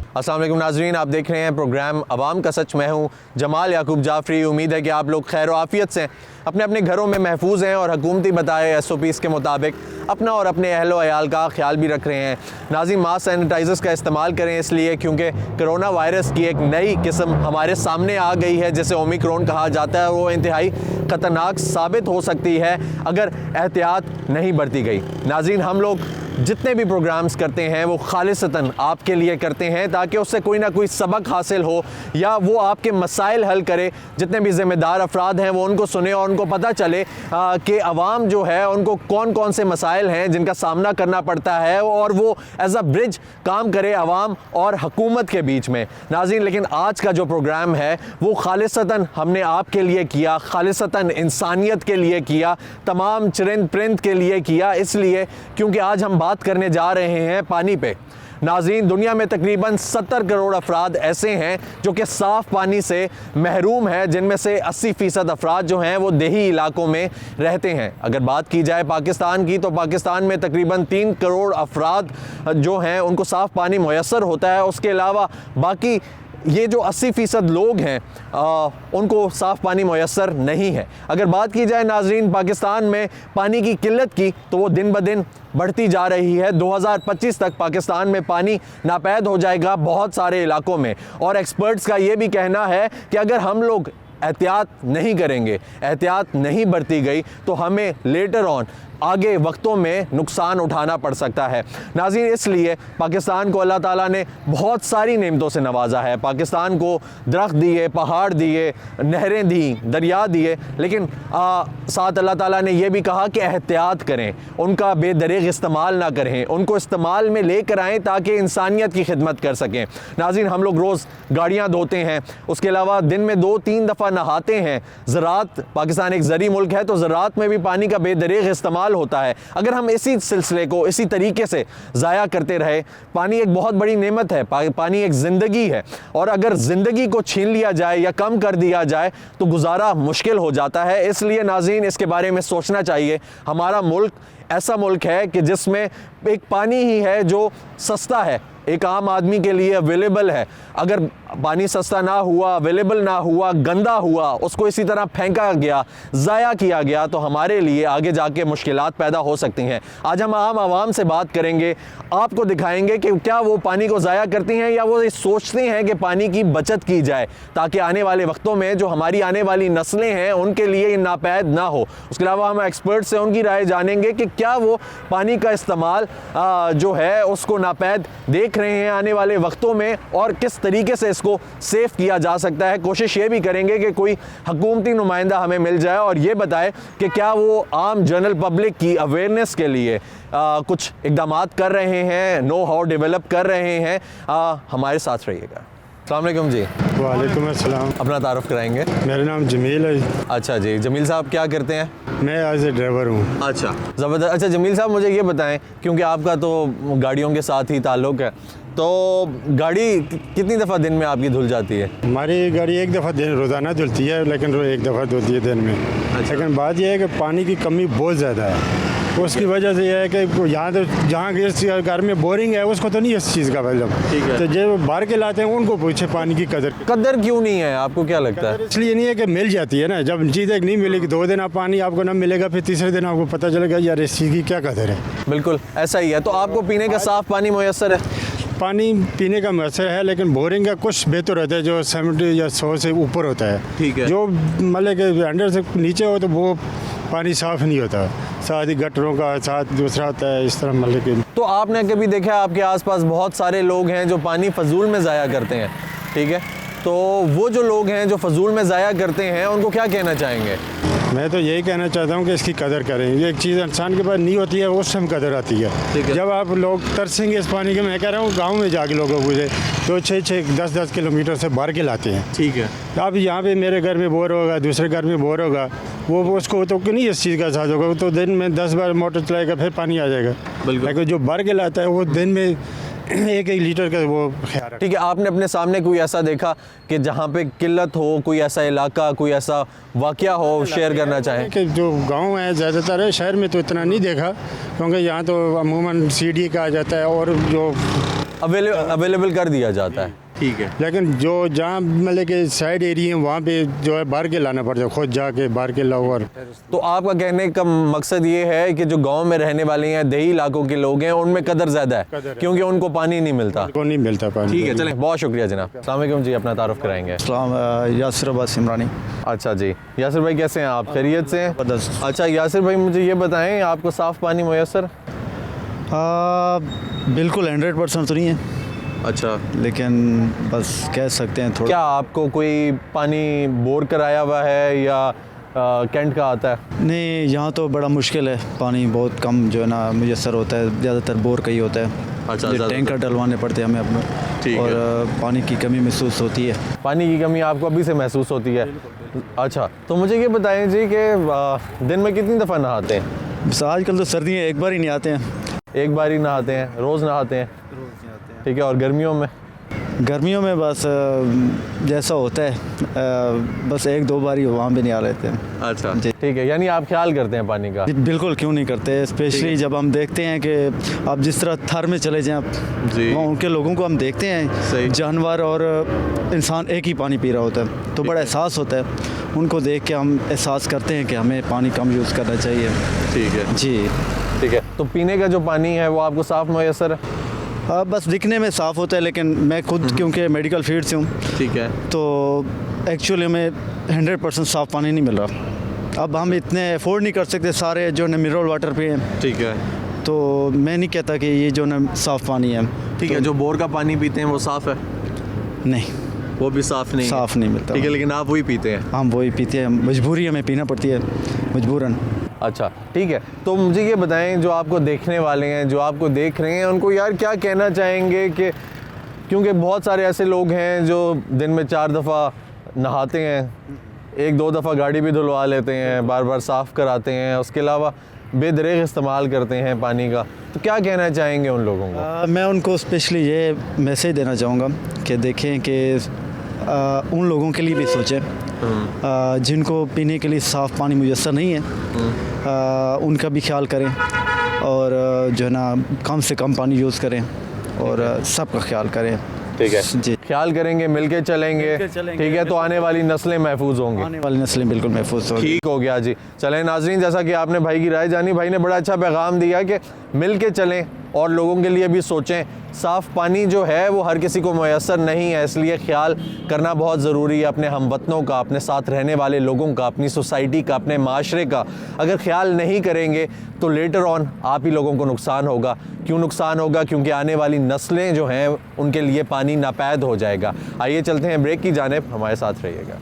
अस्सलाम वालेकुम नाज़रीन, आप देख रहे हैं प्रोग्राम अवाम का सच। मैं हूँ जमाल याकूब जाफरी। उम्मीद है कि आप लोग खैर आफियत से अपने अपने घरों में महफूज हैं और हुकूमती बताए SOPs के मुताबिक अपना और अपने अहलो अयाल का ख्याल भी रख रहे हैं। नाज़रीन, मास्क सैनिटाइज़र्स का इस्तेमाल करें, इसलिए क्योंकि कोरोना वायरस की एक नई किस्म हमारे सामने आ गई है जिसे ओमिक्रॉन कहा जाता है। वो इंतहाई ख़तरनाक साबित हो सकती है अगर एहतियात नहीं बरती गई। नाज़रीन, हम लोग जितने भी प्रोग्राम्स करते हैं वो खालिसतन आपके लिए करते हैं ताकि उससे कोई ना कोई सबक हासिल हो या वो आपके मसाइल हल करे। जितने भी ज़िम्मेदार अफराद हैं वो उनको सुने और उनको पता चले कि अवाम जो है उनको कौन कौन से मसाइल हैं जिनका सामना करना पड़ता है और वो एज अ ब्रिज काम करे अवाम और हुकूमत के बीच में। नाज़रीन, लेकिन आज का जो प्रोग्राम है वो खालिसतन हमने आपके लिए किया, खालिसतन इंसानियत के लिए किया, तमाम चरिंद परिंद के लिए किया, इसलिए क्योंकि आज हम बात करने जा रहे हैं पानी पे। नाज़रीन, दुनिया में तकरीबन 70 करोड़ अफराद ऐसे हैं जो कि साफ़ पानी से महरूम हैं, जिनमें से 80% अफराद जो हैं वो देही इलाकों में रहते हैं। अगर बात की जाए पाकिस्तान की तो पाकिस्तान में तकरीबन 3 करोड़ अफराद जो हैं उनको साफ़ पानी मुयस्सर होता है। उसके अलावा बाकी ये जो 80% लोग हैं उनको साफ़ पानी मुयस्सर नहीं है। अगर बात की जाए नाज़रीन पाकिस्तान में पानी की किल्लत की तो वो दिन ब दिन बढ़ती जा रही है। 2025 तक पाकिस्तान में पानी नापैद हो जाएगा बहुत सारे इलाकों में, और एक्सपर्ट्स का ये भी कहना है कि अगर हम लोग एहतियात नहीं करेंगे, एहतियात नहीं बरती गई तो हमें लेटर ऑन आगे वक्तों में नुकसान उठाना पड़ सकता है। नाज़रीन, इसलिए पाकिस्तान को अल्लाह ताला ने बहुत सारी नेमतों से नवाजा है। पाकिस्तान को दरख्त दिए, पहाड़ दिए, नहरें दी, दरिया दिए, लेकिन साथ अल्लाह ताला ने यह भी कहा कि एहतियात करें, उनका बेदरीग इस्तेमाल ना करें, उनको इस्तेमाल में लेकर आएँ ताकि इंसानियत की खिदमत कर सकें। नाज़रीन, हम लोग रोज़ गाड़ियाँ धोते हैं, उसके अलावा दिन में 2-3 दफ़ा नहाते हैं। ज़राअत, पाकिस्तान एक ज़री मुल्क है तो ज़राअत में भी पानी का बेदरीग इस्तेमाल होता है। अगर हम इसी सिलसिले को इसी तरीके से ज़ाया करते रहे, पानी एक बहुत बड़ी नेमत है, पानी एक ज़िंदगी है, और अगर ज़िंदगी को छीन लिया जाए या कम कर दिया जाए तो गुजारा मुश्किल हो जाता है। इसलिए नाज़रीन, इसके बारे में सोचना चाहिए। हमारा मुल्क ऐसा मुल्क है कि जिसमें एक पानी ही है जो सस्ता है, एक आम आदमी के लिए अवेलेबल है। अगर पानी सस्ता ना हुआ, अवेलेबल ना हुआ, गंदा हुआ, उसको इसी तरह फेंका गया, ज़ाया किया गया, तो हमारे लिए आगे जाके मुश्किलात पैदा हो सकती हैं। आज हम आम आवाम से बात करेंगे, आपको दिखाएंगे कि क्या वो पानी को ज़ाया करती हैं या वो सोचते हैं कि पानी की बचत की जाए ताकि आने वाले वक्तों में जो हमारी आने वाली नस्लें हैं उनके लिए ये नापैद ना हो। उसके अलावा हम एक्सपर्ट से उनकी राय जानेंगे कि क्या वो पानी का इस्तेमाल जो है उसको नापैद देख रहे हैं आने वाले वक्तों में और किस तरीके से इसको सेफ किया जा सकता है। कोशिश ये भी करेंगे कि कोई हुकूमती नुमाइंदा हमें मिल जाए और ये बताए कि क्या वो आम जनरल पब्लिक की अवेयरनेस के लिए कुछ इक़दामात कर रहे हैं, नो हाउ डेवलप कर रहे हैं। हमारे साथ रहिएगा। अस्सलाम वालेकुम जी। वालेकुम अस्सलाम। अपना तारुफ कराएंगे। मेरा नाम जमील है। अच्छा जी, जमील साहब क्या करते हैं? मैं एज ए ड्राइवर हूँ। अच्छा, ज़बरदस्त। अच्छा जमील साहब, मुझे ये बताएं, क्योंकि आपका तो गाड़ियों के साथ ही ताल्लुक़ है, तो गाड़ी कितनी दफ़ा दिन में आपकी धुल जाती है? हमारी गाड़ी एक दफ़ा दिन रोज़ाना धुलती है, लेकिन एक दफ़ा धुलती है दिन में। अच्छा। लेकिन बात यह है कि पानी की कमी बहुत ज़्यादा है। उसकी वजह से यह है कि यहाँ तो जहाँ इस घर में बोरिंग है उसको तो नहीं इस चीज़ का मतलब। ठीक है। तो जो बाहर के लाते हैं उनको पूछे पानी की कदर क्यों नहीं है, आपको क्या लगता है? इसलिए नहीं है कि मिल जाती है ना, जब चीज़ एक नहीं मिलेगी 2 दिन आप पानी आपको ना मिलेगा, फिर तीसरे दिन आपको पता चलेगा यार इस चीज़ की क्या कदर है। बिल्कुल ऐसा ही है। तो आपको पीने का साफ़ पानी मुयस्सर है? पानी पीने का मसला है, लेकिन बोरिंग का कुछ बेहतर होता है जो 70 या 100 से ऊपर होता है। ठीक है। जो मतलब कि 100 से नीचे हो तो वो पानी साफ़ नहीं होता, साथ ही गटरों का साथ दूसरा होता है, इस तरह मतलब कि। तो आपने कभी देखा आपके आसपास बहुत सारे लोग हैं जो पानी फजूल में ज़ाया करते हैं, ठीक है, तो वो जो लोग हैं जो फजूल में ज़ाया करते हैं उनको क्या कहना चाहेंगे? मैं तो यही कहना चाहता हूँ कि इसकी कदर करें। ये एक चीज़ इंसान के पास नहीं होती है, उस समय कदर आती है। जब आप लोग तरसेंगे इस पानी के, मैं कह रहा हूँ गांव में जाके लोगों को तो 6-6 10-10 किलोमीटर से भर के लाते हैं। ठीक है। अब यहाँ पे मेरे घर में बोर होगा, दूसरे घर में बोर होगा, वो उसको तो नहीं इस चीज़ का साथ होगा, तो दिन में 10 बार मोटर चलाएगा फिर पानी आ जाएगा। लेकिन जो भर के लाता है वो दिन में 1-1 लीटर का वो ख्याल। ठीक है, आपने अपने सामने कोई ऐसा देखा कि जहाँ पे किल्लत हो, कोई ऐसा इलाका, कोई ऐसा वाक़या हो, शेयर करना चाहें? कि जो गांव है ज़्यादातर है, शहर में तो इतना नहीं देखा, क्योंकि यहाँ तो अमूमन सीढ़ी कहा जाता है और जो अवेलेबल कर दिया जाता है। ठीक है। लेकिन जो जहाँ मतलब कि साइड एरिया है वहाँ पे जो है भर के लाना पड़ता है, खुद जाके भर के लाओ। और तो आपका कहने का मकसद ये है कि जो गांव में रहने वाले हैं, देही इलाकों के लोग हैं, उनमें कदर ज़्यादा है क्योंकि उनको पानी नहीं मिलता। को नहीं मिलता पानी। ठीक है, चलें, बहुत शुक्रिया जनाब। अस्सलाम वालेकुम जी, अपना तारुफ कराएंगे। यासिर अब्बास इमरानी। अच्छा जी, यासिर भाई कैसे हैं आप? खैरियत से हैं? अच्छा यासिर भाई, मुझे ये बताएं, आपको साफ़ पानी मुयस्सर? बिल्कुल 100% तो नहीं है, अच्छा, लेकिन बस कह सकते हैं थोड़ा। क्या आपको कोई पानी बोर कराया हुआ है या कैंट का आता है? नहीं, यहाँ तो बड़ा मुश्किल है, पानी बहुत कम जो है ना मुयस्सर होता है, ज़्यादातर बोर का ही होता है। अच्छा, ये टैंकर डलवाने पड़ते हैं हमें अपने। ठीक और है। पानी की कमी महसूस होती है। पानी की कमी आपको अभी से महसूस होती है? अच्छा, तो मुझे ये बताएं जी कि दिन में कितनी दफ़ा नहाते हैं? बस आजकल तो सर्दियाँ एक बार ही नहीं आते हैं। एक बार ही नहाते हैं? रोज़ नहाते हैं? ठीक है। और गर्मियों में? गर्मियों में बस जैसा होता है, बस 1-2 बार ही वहाँ भी नहीं आ लेते हैं। अच्छा, जी। ठीक है, यानी आप ख्याल करते हैं पानी का? जी, बिल्कुल, क्यों नहीं करते। स्पेशली जब हम देखते हैं कि आप जिस तरह थर में चले जाएं आप, जी। वहाँ उनके लोगों को हम देखते सही। हैं, जानवर और इंसान एक ही पानी पी रहा होता है, तो बड़ा एहसास होता है। उनको देख के हम एहसास करते हैं कि हमें पानी कम यूज़ करना चाहिए। ठीक है जी। ठीक है। तो पीने का जो पानी है वो आपको साफ़ मुयस्सर है? बस दिखने में साफ़ होता है, लेकिन मैं खुद क्योंकि मेडिकल फील्ड से हूँ, ठीक है, तो एक्चुअली में 100% साफ़ पानी नहीं मिल रहा। अब हम इतने अफोर्ड नहीं कर सकते सारे जो न मिनरल वाटर पे हैं। ठीक है, तो मैं नहीं कहता कि ये जो न साफ़ पानी है। ठीक है। जो बोर का पानी पीते हैं वो साफ़ है? नहीं, वो भी साफ़ नहीं है? साफ़ नहीं मिलता। ठीक है, लेकिन आप वही पीते हैं? हम वही पीते हैं, मजबूरी हमें पीना पड़ती है, मजबूरन। अच्छा, ठीक है। तो मुझे ये बताएं, जो आपको देखने वाले हैं, जो आपको देख रहे हैं, उनको यार क्या कहना चाहेंगे कि क्योंकि बहुत सारे ऐसे लोग हैं जो दिन में 4 दफ़ा नहाते हैं, 1-2 दफ़ा गाड़ी भी धुलवा लेते हैं, बार बार साफ़ कराते हैं, उसके अलावा बेदरेग इस्तेमाल करते हैं पानी का, तो क्या कहना चाहेंगे उन लोगों को? मैं उनको स्पेशली ये मैसेज देना चाहूँगा कि देखें कि उन लोगों के लिए भी सोचें जिनको पीने के लिए साफ़ पानी मुयस्सर नहीं है, उनका भी ख्याल करें और जो है ना कम से कम पानी यूज़ करें और सबका ख्याल करें। ठीक है जी, ख्याल करेंगे, मिलके चलेंगे, ठीक है, तो आने वाली नस्लें महफूज होंगी। आने वाली नस्लें बिल्कुल महफूज होंगी। ठीक हो गया जी। चलें नाज़रीन, जैसा कि आपने भाई की राय जानी, भाई ने बड़ा अच्छा पैगाम दिया कि मिल के चलें और लोगों के लिए भी सोचें। साफ़ पानी जो है वो हर किसी को मुयस्सर नहीं है, इसलिए ख्याल करना बहुत ज़रूरी है अपने हमवतनों का, अपने साथ रहने वाले लोगों का, अपनी सोसाइटी का, अपने माशरे का। अगर ख्याल नहीं करेंगे तो लेटर ऑन आप ही लोगों को नुकसान होगा। क्यों नुकसान होगा? क्योंकि आने वाली नस्लें जो हैं उनके लिए पानी नापैद हो जाएगा। आइए चलते हैं ब्रेक की जानिब, हमारे साथ रहिएगा।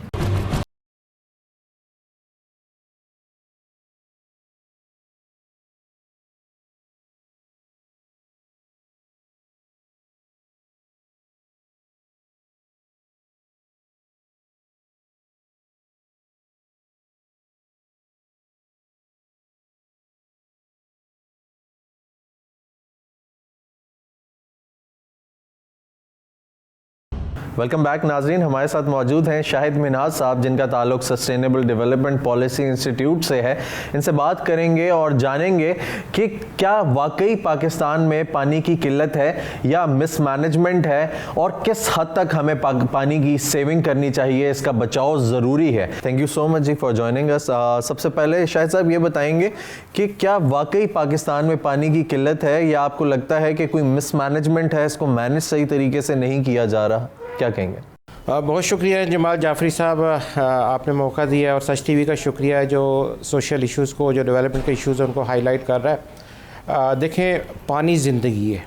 वेलकम बैक नाजरीन, हमारे साथ मौजूद हैं शाहिद मिनाज साहब, जिनका ताल्लुक सस्टेनेबल डेवलपमेंट पॉलिसी इंस्टीट्यूट से है। इनसे बात करेंगे और जानेंगे कि क्या वाकई पाकिस्तान में पानी की किल्लत है या मिसमैनेजमेंट है और किस हद तक हमें पानी की सेविंग करनी चाहिए, इसका बचाव ज़रूरी है। Thank you so much ji for joining us. सबसे पहले शाहिद साहब ये बताएंगे कि क्या वाकई पाकिस्तान में पानी की किल्लत है या आपको लगता है कि कोई मिसमैनेजमेंट है, इसको मैनेज सही तरीके से नहीं किया जा रहा? क्या कहेंगे? बहुत शुक्रिया जमाल जाफरी साहब, आपने मौका दिया, और सच टीवी का शुक्रिया है जो सोशल इश्यूज़ को, जो डेवलपमेंट के इश्यूज़ हैं उनको हाईलाइट कर रहा है। देखें, पानी ज़िंदगी है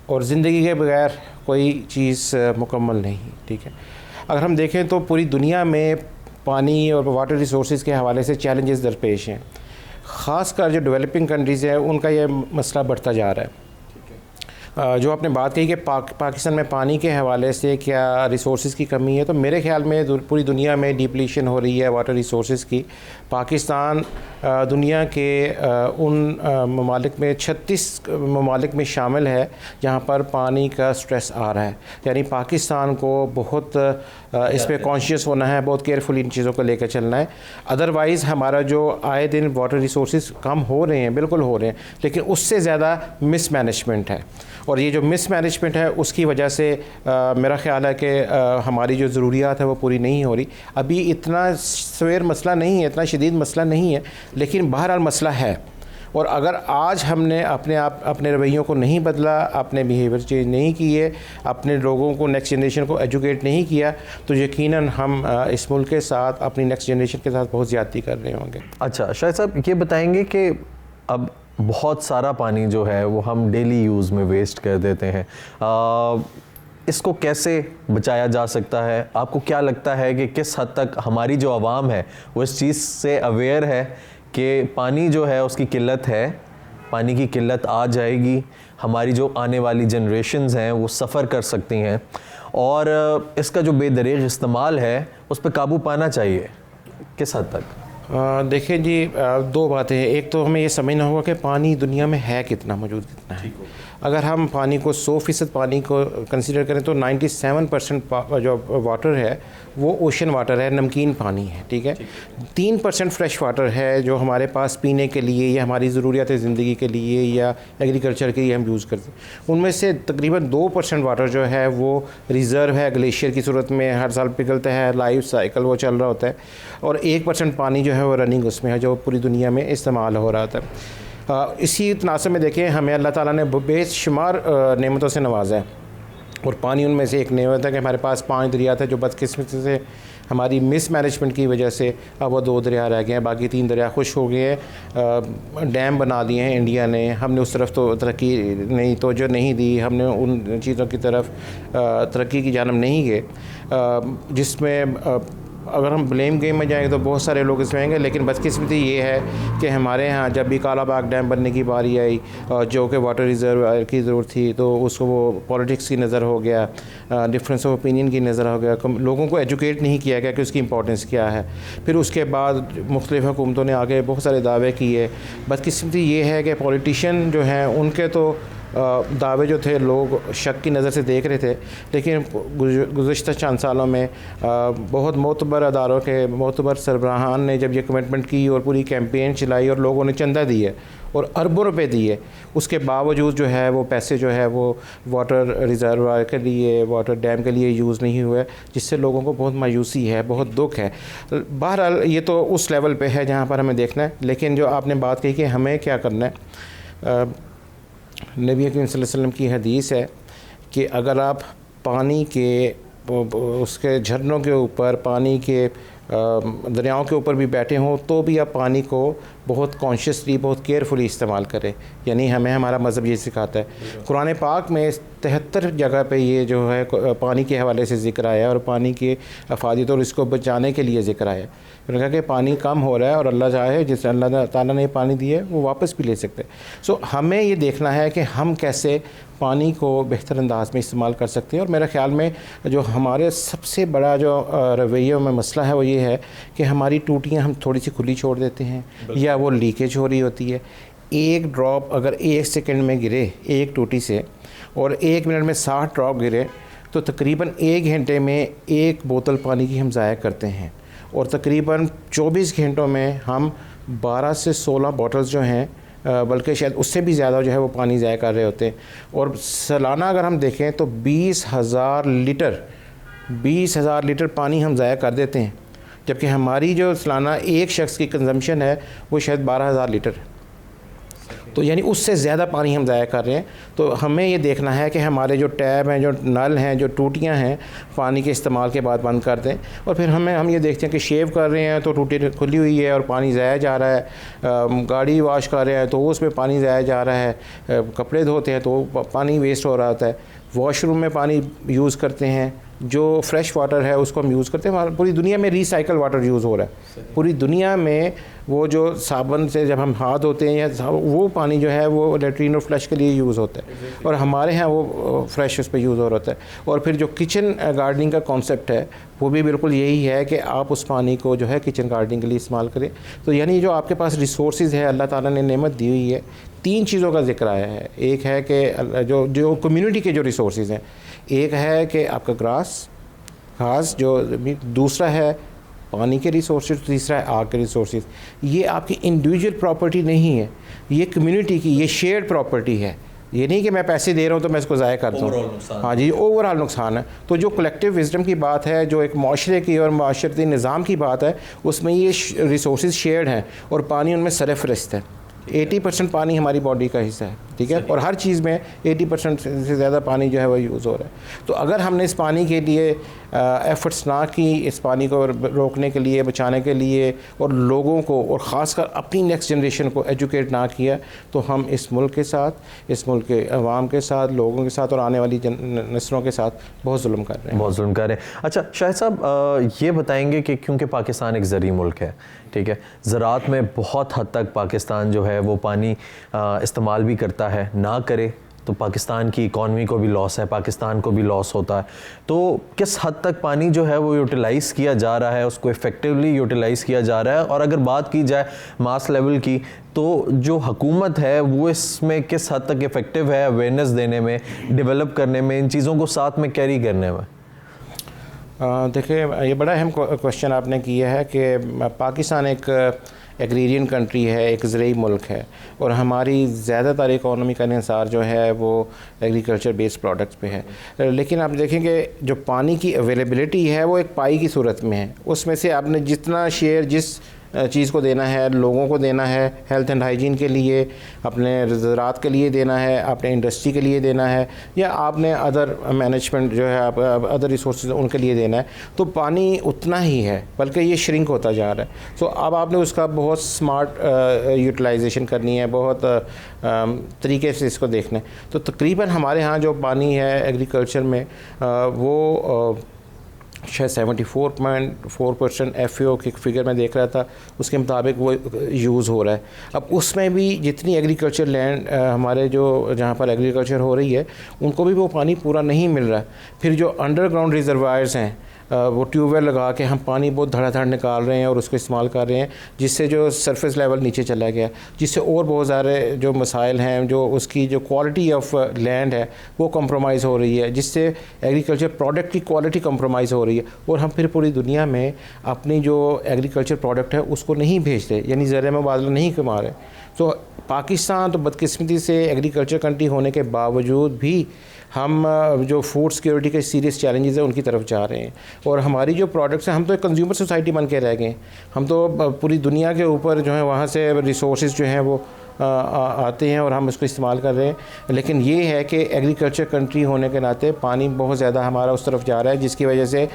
और ज़िंदगी के बगैर कोई चीज़ मुकम्मल नहीं, ठीक है। अगर हम देखें तो पूरी दुनिया में पानी और वाटर रिसोर्सेज के हवाले से चैलेंजेस दरपेश हैं। ख़ासकर जो डेवलपिंग कंट्रीज़ हैं उनका ये मसला बढ़ता जा रहा है। जो आपने बात कही कि पाकिस्तान में पानी के हवाले से क्या रिसोर्सेज की कमी है, तो मेरे ख्याल में पूरी दुनिया में डिप्लीशन हो रही है वाटर रिसोर्सेज की। पाकिस्तान दुनिया के उन ममालिक में 36 ममालिक में शामिल है जहाँ पर पानी का स्ट्रेस आ रहा है। यानी पाकिस्तान को बहुत इस पे कॉन्शियस होना है, बहुत केयरफुली इन चीज़ों को लेकर चलना है। अदरवाइज़ हमारा जो आए दिन वाटर रिसोर्सेज कम हो रहे हैं, बिल्कुल हो रहे हैं, लेकिन उससे ज़्यादा मिसमैनेजमेंट है, और ये जो मिसमैनेजमेंट है उसकी वजह से मेरा ख़्याल है कि हमारी जो ज़रूरियात है वो पूरी नहीं हो रही। अभी इतना सवेर मसला नहीं है, इतना शदीद मसला नहीं है, लेकिन बहरहाल मसला है। और अगर आज हमने अपने रवैयों को नहीं बदला, अपने बिहेवियर चेंज नहीं किए, अपने लोगों को, नेक्स्ट जनरेशन को एजुकेट नहीं किया, तो यकीनन हम इस मुल्क के साथ, अपनी नेक्स्ट जनरेशन के साथ बहुत ज़्यादती कर रहे होंगे। अच्छा शाहिद साहब, ये बताएंगे कि अब बहुत सारा पानी जो है वो हम डेली यूज़ में वेस्ट कर देते हैं, इसको कैसे बचाया जा सकता है? आपको क्या लगता है कि किस हद तक हमारी जो आवाम है वो इस चीज़ से अवेयर है कि पानी जो है उसकी किल्लत है, पानी की किल्लत आ जाएगी, हमारी जो आने वाली जनरेशन्स हैं वो सफ़र कर सकती हैं, और इसका जो बेदरीग इस्तेमाल है उस पर काबू पाना चाहिए किस हद तक? देखिए जी, दो बातें हैं। एक तो हमें ये समझना होगा कि पानी दुनिया में है कितना, मौजूद कितना है। अगर हम पानी को 100% पानी को कंसीडर करें तो 97% जो वाटर है वो ओशन वाटर है, नमकीन पानी है, ठीक है। 3% फ्रेश वाटर है जो हमारे पास पीने के लिए या हमारी ज़रूरियात ज़िंदगी के लिए या एग्रीकल्चर के लिए हम यूज़ करते हैं। उनमें से तकरीबन 2% वाटर जो है वो रिज़र्व है, ग्लेशियर की सूरत में हर साल पिघलता है, लाइफ साइकिल वो चल रहा होता है, और 1% पानी जो है वो रनिंग उसमें है, जो पूरी दुनिया में इस्तेमाल हो रहा था। इसी तनासब में देखें, हमें अल्लाह ताला ने बेशुमार नेमतों से नवाजा है, और पानी उनमें से एक नेमत है कि हमारे पास 5 दरिया थे जो बदकिस्मती से हमारी मिसमैनेजमेंट की वजह से अब वो 2 दरिया रह गए हैं, बाकी 3 दरिया खुश हो गए हैं। डैम बना दिए हैं इंडिया ने, हमने उस तरफ तो तरक्की नहीं, तवज्जो नहीं दी, हमने उन चीज़ों की तरफ तरक्की की जानब नहीं गए, जिसमें अगर हम ब्लेम गेम में जाएंगे तो बहुत सारे लोग इसमें आएंगे। लेकिन बदकिस्मती ये है कि हमारे यहाँ जब भी कालाबाग डैम बनने की बारी आई, जो कि वाटर रिज़र्व की ज़रूरत थी, तो उसको वो पॉलिटिक्स की नज़र हो गया, डिफरेंस ऑफ ओपिनियन की नज़र हो गया, लोगों को एजुकेट नहीं किया गया कि उसकी इंपॉर्टेंस क्या है। फिर उसके बाद मुख्तलिफ़ हुकूमतों ने आगे बहुत सारे दावे किए। बदकिस्मती ये है कि पॉलिटिशियन जो हैं उनके तो दावे जो थे लोग शक की नज़र से देख रहे थे, लेकिन गुज़श्ता चंद सालों में बहुत मोतबर अदारों के मोतबर सरबराहान ने जब ये कमिटमेंट की और पूरी कैंपेन चलाई और लोगों ने चंदा दिए और अरबों रुपए दिए, उसके बावजूद जो है वो पैसे जो है वो वाटर रिज़र्व के लिए, वाटर डैम के लिए यूज़ नहीं हुए, जिससे लोगों को बहुत मायूसी है, बहुत दुख है। बहरहाल ये तो उस लेवल पे है जहाँ पर हमें देखना है। लेकिन जो आपने बात कही कि हमें क्या करना है, नबी करीम सल्लल्लाहु अलैहि वसल्लम की हदीस है कि अगर आप पानी के उसके झरनों के ऊपर, पानी के दरियाओं के ऊपर भी बैठे हों तो भी आप पानी को बहुत कॉन्शियसली, बहुत केयरफुली इस्तेमाल करें। यानी हमें हमारा मज़हब ये सिखाता है। कुरान पाक में 73 जगह पे ये जो है पानी के हवाले से ज़िक्र आया और पानी की अफादियत और इसको बचाने के लिए ज़िक्र आया। उन्होंने कहा कि पानी कम हो रहा है और अल्लाह चाहे जिस अल्लाह ताला ने पानी दिया है वो वापस भी ले सकते हैं। सो हमें ये देखना है कि हम कैसे पानी को बेहतर अंदाज में इस्तेमाल कर सकते हैं। और मेरे ख़्याल में जो हमारे सबसे बड़ा जो रवैये में मसला है वो ये है कि हमारी टूटियाँ हम थोड़ी सी खुली छोड़ देते हैं या वो लीकेज हो रही होती है। एक ड्रॉप अगर 1 सेकंड में गिरे एक टूटी से और 1 मिनट में 60 ड्रॉप गिरे तो तकरीबन 1 घंटे में 1 बोतल पानी की हम ज़ाया करते हैं, और तकरीबन 24 घंटों में हम 12 से 16 बॉटल्स जो हैं, बल्कि शायद उससे भी ज़्यादा जो है वो पानी ज़ाया कर रहे होते हैं। और सालाना अगर हम देखें तो 20,000 लीटर पानी हम ज़ाया कर देते हैं, जबकि हमारी जो सालाना एक शख्स की कंजम्पशन है वो शायद 12,000 लीटर है। तो यानी उससे ज़्यादा पानी हम ज़ाया कर रहे हैं। तो हमें ये देखना है कि हमारे जो टैब हैं, जो नल हैं, जो टूटियाँ हैं, पानी के इस्तेमाल के बाद बंद कर दें। और फिर हम ये देखते हैं कि शेव कर रहे हैं तो टूटी खुली हुई है और पानी ज़ाया जा रहा है, गाड़ी वॉश कर रहे हैं तो उसमें पानी ज़ाया जा रहा है, कपड़े धोते हैं तो पानी वेस्ट हो रहा होता है, वॉशरूम में पानी यूज़ करते हैं, जो फ्रेश वाटर है उसको हम यूज़ करते हैं। पूरी दुनिया में रिसाइकल वाटर यूज़ हो रहा है। पूरी दुनिया में वो जो साबुन से जब हम हाथ धोते हैं या वो पानी जो है वो लेट्रिन और फ्लश के लिए यूज़ होता है, और हमारे यहाँ वो फ्रेश उस पर यूज़ हो रहा होता है। और फिर जो किचन गार्डनिंग का कॉन्सेप्ट है वो भी बिल्कुल यही है कि आप उस पानी को जो है किचन गार्डनिंग के लिए इस्तेमाल करें। तो यानी जो आपके पास रिसोर्सेज है, अल्लाह ताला ने नेमत दी हुई है, 3 चीज़ों का जिक्र आया है। एक है कि जो कम्युनिटी के जो रिसोर्सेज हैं, एक है कि आपका ग्रास, घास जो दूसरा है पानी के रिसोर्सेज, तीसरा है आग के रिसोर्सेज। ये आपकी इंडिविजुअल प्रॉपर्टी नहीं है, ये कम्युनिटी की, ये शेयर्ड प्रॉपर्टी है। ये नहीं कि मैं पैसे दे रहा हूँ तो मैं इसको ज़ाया कर दूँ। हाँ जी, ओवरऑल नुकसान है। तो जो कलेक्टिव विजडम की बात है, जो एक माशरे की और माशरती निज़ाम की बात है, उसमें ये रिसोर्सेज शेयर्ड हैं और पानी उनमें सरफ़रस्त है। 80% पानी हमारी बॉडी का हिस्सा है, ठीक है, और हर चीज़ में 80% से ज़्यादा पानी जो है वो यूज़ हो रहा है। तो अगर हमने इस पानी के लिए एफ़र्ट्स ना की, इस पानी को रोकने के लिए, बचाने के लिए, और लोगों को और ख़ासकर अपनी नेक्स्ट जनरेशन को एजुकेट ना किया, तो हम इस मुल्क के साथ, इस मुल्क के अवाम के साथ, लोगों के साथ और आने वाली नस्लों के साथ बहुत जुल्म कर रहे हैं। बहुत जुल्म कर रहे हैं। अच्छा शाहिद साहब, ये बताएंगे कि क्योंकि पाकिस्तान एक ज़री मुल्क है, ठीक है, ज़राअत में बहुत हद तक पाकिस्तान जो है वो पानी इस्तेमाल भी करता है, ना करे तो पाकिस्तान की इकॉनमी को भी लॉस है, पाकिस्तान को भी लॉस होता है। तो किस हद तक पानी जो है वो यूटिलाइज़ किया जा रहा है, उसको इफ़ेक्टिवली यूटिलाइज़ किया जा रहा है? और अगर बात की जाए मास लेवल की, तो जो हुकूमत है वो इसमें किस हद तक इफ़ेक्टिव है अवेयरनेस देने में, डेवलप करने में, इन चीज़ों को साथ में कैरी करने में? देखिए, ये बड़ा अहम क्वेश्चन आपने किया है कि पाकिस्तान एक एग्रीरियन कंट्री है, एक ज़रूरी मुल्क है, और हमारी ज़्यादातर इकॉनमी का इंसार जो है वो एग्रीकल्चर बेस्ड प्रोडक्ट्स पे है। लेकिन आप देखेंगे जो पानी की अवेलेबिलिटी है वो एक पाई की सूरत में है। उसमें से आपने जितना शेयर जिस चीज़ को देना है, लोगों को देना है, हेल्थ एंड हाइजीन के लिए, अपने ज़राअत के लिए देना है, अपने इंडस्ट्री के लिए देना है, या आपने अदर मैनेजमेंट जो है आप अदर रिसोर्सेज उनके लिए देना है, तो पानी उतना ही है, बल्कि ये श्रिंक होता जा रहा है। तो अब आपने उसका बहुत स्मार्ट यूटिलाइजेशन करनी है, बहुत तरीके से इसको देखना है। तो तकरीबन हमारे यहाँ जो पानी है एग्रीकल्चर में वो शायद 74.4% FAO की फिगर में देख रहा था, उसके मुताबिक वो यूज़ हो रहा है। अब उसमें भी जितनी एग्रीकल्चर लैंड हमारे जो जहाँ पर एग्रीकल्चर हो रही है, उनको भी वो पानी पूरा नहीं मिल रहा। फिर जो अंडरग्राउंड रिजर्वायर्स हैं, वो ट्यूबवेल लगा के हम पानी बहुत धड़ाधड़ निकाल रहे हैं और उसको इस्तेमाल कर रहे हैं, जिससे जो सरफेस लेवल नीचे चला गया, जिससे और बहुत सारे जो मसाइल हैं, जो उसकी जो क्वालिटी ऑफ लैंड है वो कंप्रोमाइज़ हो रही है, जिससे एग्रीकल्चर प्रोडक्ट की क्वालिटी कंप्रोमाइज़ हो रही है, और हम फिर पूरी दुनिया में अपनी जो एग्रीकल्चर प्रोडक्ट है उसको नहीं भेजते, यानी ज़रिए मुबादला नहीं कमा रहे। तो पाकिस्तान तो बदकिस्मती से एग्रीकल्चर कंट्री होने के बावजूद भी हम जो फूड सिक्योरिटी के सीरियस चैलेंजेस हैं उनकी तरफ जा रहे हैं, और हमारी जो प्रोडक्ट्स हैं, हम तो एक कंज्यूमर सोसाइटी बन के रह गए। हम तो पूरी दुनिया के ऊपर जो है वहाँ से रिसोर्सेज जो हैं वो आते हैं और हम उसको इस्तेमाल कर रहे हैं। लेकिन ये है कि एग्रीकल्चर कंट्री होने के नाते पानी बहुत ज़्यादा हमारा उस तरफ जा रहा है, जिसकी वजह से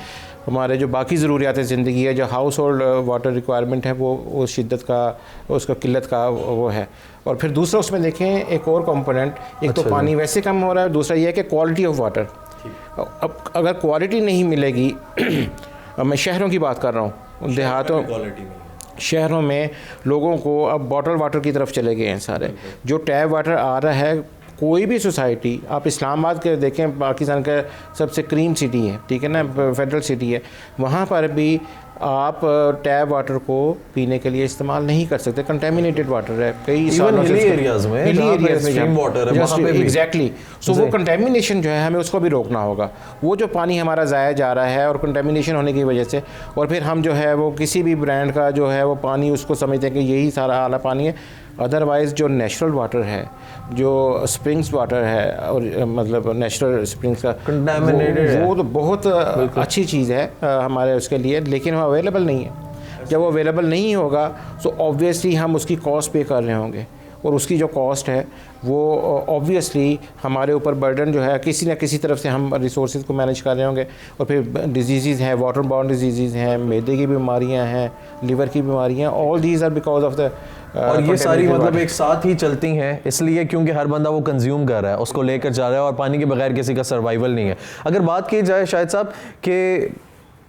हमारे जो बाकी ज़रूरियात ज़िंदगी है, जो हाउस होल्ड वाटर रिक्वायरमेंट है, वो शिद्दत का, उसका किल्लत का वो है। और फिर दूसरा उसमें देखें एक और कंपोनेंट, एक तो पानी वैसे कम हो रहा है, दूसरा ये है कि क्वालिटी ऑफ वाटर। अब अगर क्वालिटी नहीं मिलेगी मैं शहरों की बात कर रहा हूँ, देहातों शहरों में लोगों को अब बॉटल वाटर की तरफ चले गए हैं सारे। जो टैप वाटर आ रहा है, कोई भी सोसाइटी, आप इस्लामाबाद के देखें, पाकिस्तान का सबसे क्रीम सिटी है, ठीक है ना, फेडरल सिटी है, वहाँ पर भी आप टैप वाटर को पीने के लिए इस्तेमाल नहीं कर सकते, कंटेमिनेटेड वाटर है। कई सालों से एरियाज़ में एग्जैक्टली, सो वो कंटेमिनेशन जो है हमें उसको भी रोकना होगा। वो जो पानी हमारा ज़ाया जा रहा है और कंटेमिनेशन होने की वजह से, और फिर हम जो है वो किसी भी ब्रांड का जो है वो पानी उसको समझते हैं कि यही सारा आला पानी है। अदरवाइज़ जो नेचुरल वाटर है, जो स्प्रिंग्स वाटर है, और मतलब नेचुरल स्प्रिंग्स का वो तो बहुत अच्छी चीज़ है हमारे उसके लिए, लेकिन वो अवेलेबल नहीं है। जब वो अवेलेबल नहीं होगा तो ऑब्वियसली हम उसकी कॉस्ट पे कर रहे होंगे, और उसकी जो कॉस्ट है वो ऑब्वियसली हमारे ऊपर बर्डन जो है किसी न किसी तरफ से हम रिसोर्सेज को मैनेज कर रहे होंगे। और फिर डिजीज़ हैं, वाटर बॉर्न डिजीज़ हैं, मैदे की बीमारियां हैं, लिवर की बीमारियां, all these are because of the और ये सारी मतलब एक साथ ही चलती हैं, इसलिए क्योंकि हर बंदा वो कंज्यूम कर रहा है, उसको लेकर जा रहा है, और पानी के बगैर किसी का सर्वाइवल नहीं है। अगर बात की जाए शाहिद साहब कि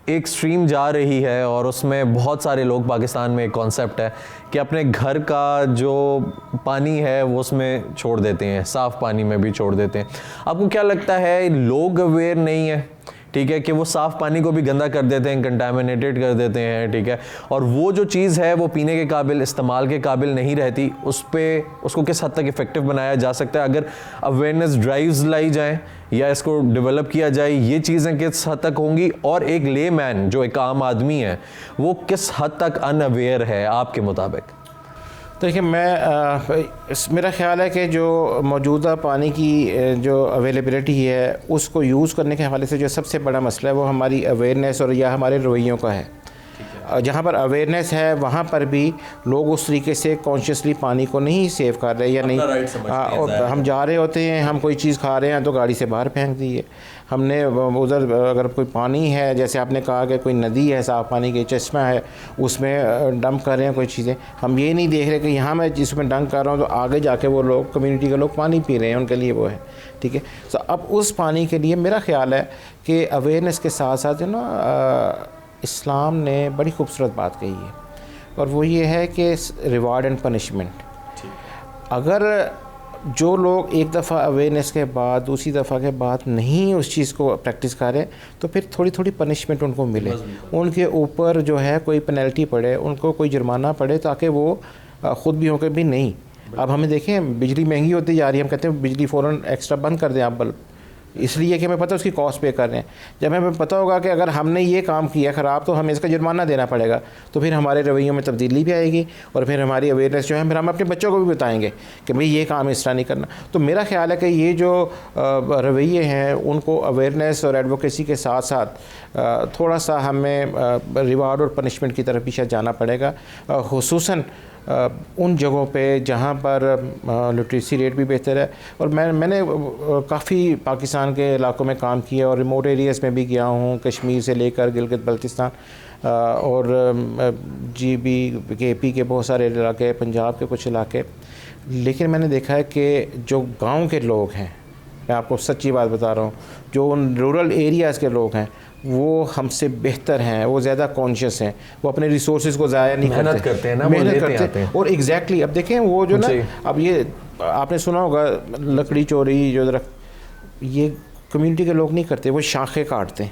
एक स्ट्रीम जा रही है और उसमें बहुत सारे लोग, पाकिस्तान में एक कॉन्सेप्ट है कि अपने घर का जो पानी है वो उसमें छोड़ देते हैं, साफ़ पानी में भी छोड़ देते हैं। आपको क्या लगता है लोग अवेयर नहीं है? ठीक है, कि वो साफ़ पानी को भी गंदा कर देते हैं, कंटामिनेटेड कर देते हैं, ठीक है, और वो जो चीज़ है वो पीने के काबिल, इस्तेमाल के काबिल नहीं रहती, उसको किस हद तक इफ़ेक्टिव बनाया जा सकता है अगर अवेयरनेस ड्राइव्स लाई जाएँ या इसको डेवलप किया जाए, ये चीज़ें किस हद तक होंगी, और एक ले मैन जो एक आम आदमी है वो किस हद तक अनअवेयर है आपके मुताबिक? देखिए, मेरा ख्याल है कि जो मौजूदा पानी की जो अवेलेबिलिटी है उसको यूज़ करने के हवाले से जो सबसे बड़ा मसला है वो हमारी अवेयरनेस और या हमारे रवैयों का है। जहाँ पर अवेयरनेस है वहाँ पर भी लोग उस तरीके से कॉन्शियसली पानी को नहीं सेव कर रहे या नहीं। और हम जा रहे होते हैं, हम कोई चीज़ खा रहे हैं तो गाड़ी से बाहर फेंक दी है हमने। उधर अगर कोई पानी है, जैसे आपने कहा कि कोई नदी है, साफ़ पानी की चश्मा है, उसमें डंप कर रहे हैं कोई चीज़ें, हम ये नहीं देख रहे कि यहाँ मैं जिसमें डंप कर रहा हूँ तो आगे जाके वो लोग, कम्युनिटी के लोग पानी पी रहे हैं, उनके लिए वो है, ठीक है। तो अब उस पानी के लिए मेरा ख्याल है कि अवेयरनेस के साथ साथ जो ना इस्लाम ने बड़ी खूबसूरत बात कही है, और वो ये है कि रिवार्ड एंड पनिशमेंट। अगर जो लोग एक दफ़ा अवेयरनेस के बाद दूसरी दफ़ा के बाद नहीं उस चीज़ को प्रैक्टिस करें तो फिर थोड़ी थोड़ी पनिशमेंट उनको मिले, उनके ऊपर जो है कोई पेनल्टी पड़े, उनको कोई जुर्माना पड़े, ताकि वो ख़ुद भी होकर भी नहीं। अब हमें देखें बिजली महंगी होती जा रही है, हम कहते हैं बिजली फ़ौरन एक्स्ट्रा बंद कर दें आप बल्ब, इसलिए कि हमें पता है उसकी कॉस्ट पे कर रहे हैं। जब हमें पता होगा कि अगर हमने ये काम किया ख़राब तो हमें इसका जुर्माना देना पड़ेगा, तो फिर हमारे रवैयों में तब्दीली भी आएगी और फिर हमारी अवेयरनेस जो है, फिर हम अपने बच्चों को भी बताएंगे कि भाई ये काम इस तरह नहीं करना। तो मेरा ख्याल है कि ये जो रवैये हैं उनको अवेयरनेस और एडवोकेसी के साथ साथ थोड़ा सा हमें रिवार्ड और पनिशमेंट की तरफ भी शायद जाना पड़ेगा, खुसूसन उन जगहों पे जहाँ पर लिटरेसी रेट भी बेहतर है। और मैंने काफ़ी पाकिस्तान के इलाकों में काम किया और रिमोट एरियाज़ में भी गया हूँ, कश्मीर से लेकर गिलगित बल्तिस्तान और KP के बहुत सारे इलाके, पंजाब के कुछ इलाके। लेकिन मैंने देखा है कि जो गांव के लोग हैं, मैं आपको सच्ची बात बता रहा हूँ, जो उन रूरल एरियाज़ के लोग हैं वो हमसे बेहतर हैं, वो ज़्यादा कॉन्शियस हैं, वो अपने रिसोर्सेज को ज़ाया नहीं करते हैं ना, मेहनत करते हैं। और एग्जैक्टली अब देखें वो जो ना, अब ये आपने सुना होगा लकड़ी चोरी जो ये कम्युनिटी के लोग नहीं करते, वो शाखें काटते हैं,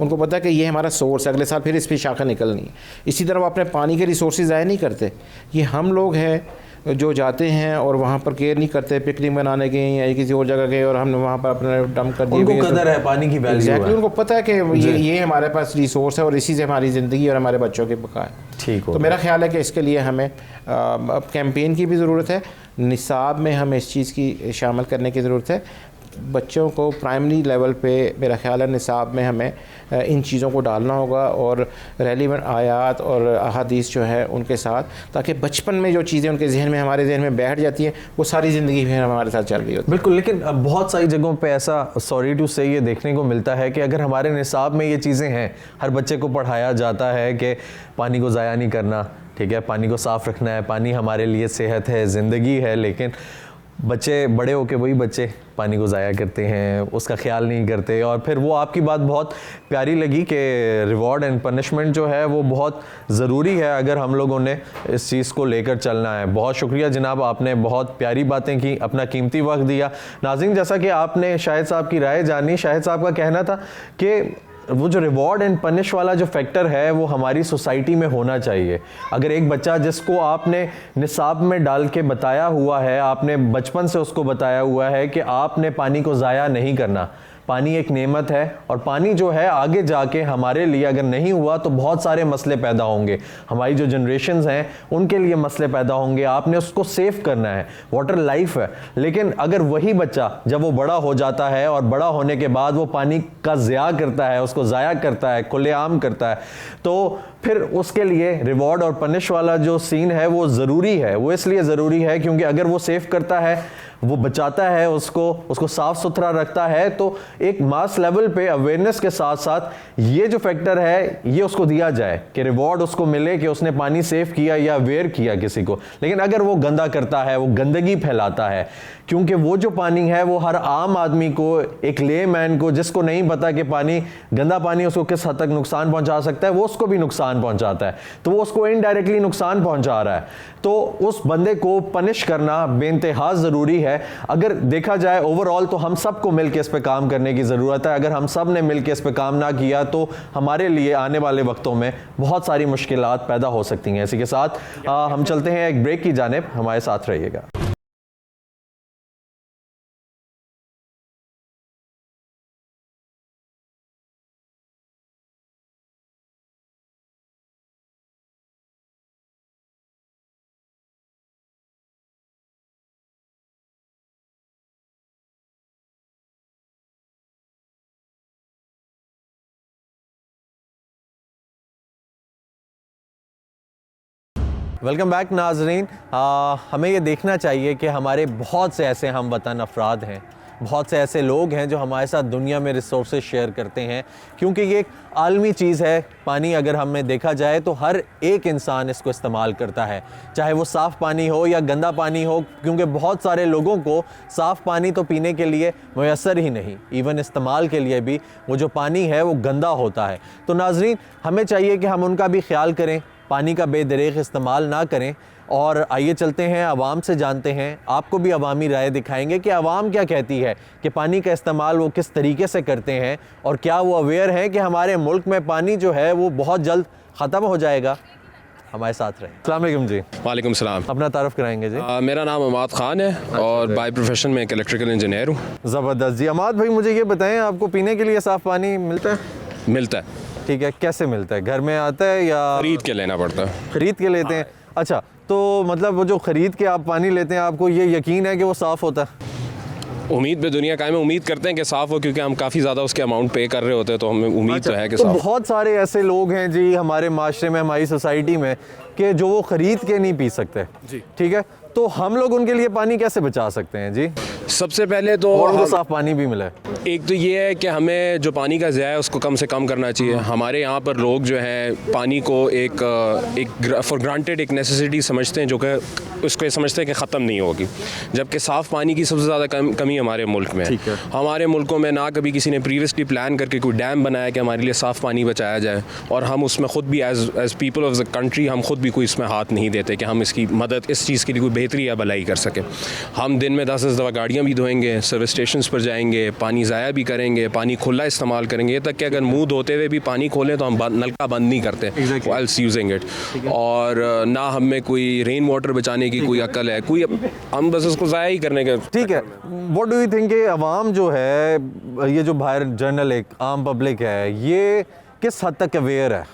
उनको पता है कि ये हमारा सोर्स है, अगले साल फिर इस पर शाखा निकलनी है। इसी तरह वो अपने पानी के रिसोर्सेज ज़ाया नहीं करते। ये हम लोग हैं जो जाते हैं और वहाँ पर केयर नहीं करते, पिकनिक मनाने गए या किसी और जगह गए और हमने वहाँ पर अपना डंप कर दिया। उनको कदर है पानी की, वैल्यू है, उनको पता है कि ये हमारे पास रिसोर्स है और इसी से हमारी ज़िंदगी और हमारे बच्चों की बका है। ठीक हो, तो मेरा ख्याल है कि इसके लिए हमें कैंपेन की भी ज़रूरत है, निसाब में हमें इस चीज़ की शामिल करने की ज़रूरत है। बच्चों को प्राइमरी लेवल पे मेरा ख्याल है निसाब में हमें इन चीज़ों को डालना होगा और रेलिवेंट आयात और अहादीस जो है उनके साथ, ताकि बचपन में जो चीज़ें उनके जहन में, हमारे जहन में बैठ जाती हैं, वो सारी ज़िंदगी फिर हमारे साथ चल रही होती है। बिल्कुल, लेकिन बहुत सारी जगहों पे ऐसा, सॉरी टू से, ये देखने को मिलता है कि अगर हमारे निसाब में ये चीज़ें हैं, हर बच्चे को पढ़ाया जाता है कि पानी को ज़ाया नहीं करना, ठीक है, पानी को साफ़ रखना है, पानी हमारे लिए सेहत है, ज़िंदगी है, लेकिन बच्चे बड़े होके वही बच्चे पानी को ज़ाया करते हैं, उसका ख्याल नहीं करते। और फिर वो आपकी बात बहुत प्यारी लगी कि रिवॉर्ड एंड पनिशमेंट जो है वो बहुत ज़रूरी है अगर हम लोगों ने इस चीज़ को लेकर चलना है। बहुत शुक्रिया जनाब, आपने बहुत प्यारी बातें की, अपना कीमती वक्त दिया। नाज़रीन, जैसा कि आपने शाहिद साहब की राय जानी, शाहिद साहब का कहना था कि वो जो रिवॉर्ड एंड पनिश वाला जो फैक्टर है वो हमारी सोसाइटी में होना चाहिए। अगर एक बच्चा जिसको आपने निसाब में डाल के बताया हुआ है, आपने बचपन से उसको बताया हुआ है कि आपने पानी को ज़ाया नहीं करना, पानी एक नेमत है, और पानी जो है आगे जाके हमारे लिए अगर नहीं हुआ तो बहुत सारे मसले पैदा होंगे, हमारी जो जनरेशन्स हैं उनके लिए मसले पैदा होंगे। आपने उसको सेव करना है, वाटर लाइफ है। लेकिन अगर वही बच्चा जब वो बड़ा हो जाता है और बड़ा होने के बाद वो पानी का ज़िया करता है, उसको ज़ाया करता है, खुलेआम करता है, तो फिर उसके लिए रिवॉर्ड और पनिश वाला जो सीन है वो ज़रूरी है। वो इसलिए ज़रूरी है क्योंकि अगर वो सेव करता है, वो बचाता है, उसको साफ़ सुथरा रखता है, तो एक मास लेवल पे अवेयरनेस के साथ साथ ये जो फैक्टर है ये उसको दिया जाए कि रिवॉर्ड उसको मिले कि उसने पानी सेव किया या अवेयर किया किसी को। लेकिन अगर वो गंदा करता है, वो गंदगी फैलाता है, क्योंकि वो जो पानी है वो हर आम आदमी को, एक ले मैन को जिसको नहीं पता कि पानी, गंदा पानी उसको किस हद तक नुकसान पहुंचा सकता है, वो उसको भी नुकसान नुकसान पहुंचाता है, तो वो उसको इनडायरेक्टली नुकसान पहुंचा रहा है। तो उस बंदे को पनिश करना बेइंतहा ज़रूरी है। अगर देखा जाए ओवरऑल तो हम सबको मिलकर इस पे काम करने की ज़रूरत है। अगर हम सब ने मिलकर इस पे काम ना किया तो हमारे लिए आने वाले वक्तों में बहुत सारी मुश्किलात पैदा हो सकती हैं। इसी के साथ हम चलते हैं एक ब्रेक की जानिब, हमारे साथ रहिएगा। वेलकम बैक नाजरीन। हमें ये देखना चाहिए कि हमारे बहुत से ऐसे हम वतन अफराद हैं, बहुत से ऐसे लोग हैं जो हमारे साथ दुनिया में रिसोर्सेज शेयर करते हैं, क्योंकि ये एक आलमी चीज़ है। पानी अगर हमें देखा जाए तो हर एक इंसान इसको इस्तेमाल करता है, चाहे वो साफ़ पानी हो या गंदा पानी हो, क्योंकि बहुत सारे लोगों को साफ़ पानी तो पीने के लिए मैसर ही नहीं, इवन इस्तेमाल के लिए भी वो जो पानी है वो गंदा होता है। तो नाजरीन, हमें चाहिए कि हम उनका भी ख्याल करें, पानी का बेदरेग इस्तेमाल ना करें। और आइए चलते हैं आवाम से जानते हैं, आपको भी अवामी राय दिखाएंगे कि आवाम क्या कहती है कि पानी का इस्तेमाल वो किस तरीके से करते हैं और क्या वो अवेयर हैं कि हमारे मुल्क में पानी जो है वो बहुत जल्द ख़त्म हो जाएगा। हमारे साथ रहें। अस्सलाम वालेकुम जी। वालेकुम सलाम। अपना तारुफ कराएंगे जी। मेरा नाम अमाद ख़ान है और बाय प्रोफेशन में एक इलेक्ट्रिकल इंजीनियर हूँ। ज़बरदस्त जी। अमाद भाई, मुझे ये बताएं, आपको पीने के लिए साफ़ पानी मिलता है? मिलता है। ठीक है, कैसे मिलता है? घर में आता है या खरीद के लेना पड़ता है? खरीद के लेते हैं। अच्छा, तो मतलब वो जो ख़रीद के आप पानी लेते हैं, आपको ये यकीन है कि वो साफ़ होता है? उम्मीद पे दुनिया कायम है, उम्मीद करते हैं कि साफ़ हो, क्योंकि हम काफ़ी ज़्यादा उसके अमाउंट पे कर रहे होते हैं, तो हमें उम्मीद तो है कि तो साफ़। बहुत सारे ऐसे लोग हैं जी हमारे माशरे में, हमारी सोसाइटी में, कि जो वो ख़रीद के नहीं पी सकते जी। ठीक है, तो हम लोग उनके लिए पानी कैसे बचा सकते हैं जी? सबसे पहले तो और उनको साफ़ पानी भी मिले। एक तो ये है कि हमें जो पानी का ज़ाया है उसको कम से कम करना चाहिए। हमारे यहाँ पर लोग जो हैं पानी को एक फॉर ग्रांटेड एक नेसेसिटी समझते हैं, जो कि उसको समझते हैं कि ख़त्म नहीं होगी, जबकि साफ़ पानी की सबसे ज़्यादा कमी हमारे मुल्क में है। हमारे मुल्कों में ना कभी किसी ने प्रीवियसली प्लान करके कोई डैम बनाया कि हमारे लिए साफ़ पानी बचाया जाए, और हम उसमें ख़ुद भी as people of the country हम खुद भी कोई इसमें हाथ नहीं देते कि हम इसकी मदद, इस चीज़ के लिए कोई बेहतरी या भलाई कर सकें। हम दिन में 10 दफ़ा गाड़ियाँ भी धोएंगे, सर्विस स्टेशन पर जाएंगे, पानी ज़ाया भी करेंगे, पानी खुला इस्तेमाल करेंगे, ये तक कि अगर मुंह धोते हुए भी पानी खोलें तो हम नलका बंद नहीं करते वाइल्स यूजिंग इट। और ना हमें कोई रेन वाटर बचाने की कोई अक्ल है, कोई, हम बस उसको ज़ाया ही करने के। ठीक है, व्हाट डू यू थिंक कि अवाम जो है, ये जो बाहर जनरल एक आम पब्लिक है, ये किस हद तक अवेयर है?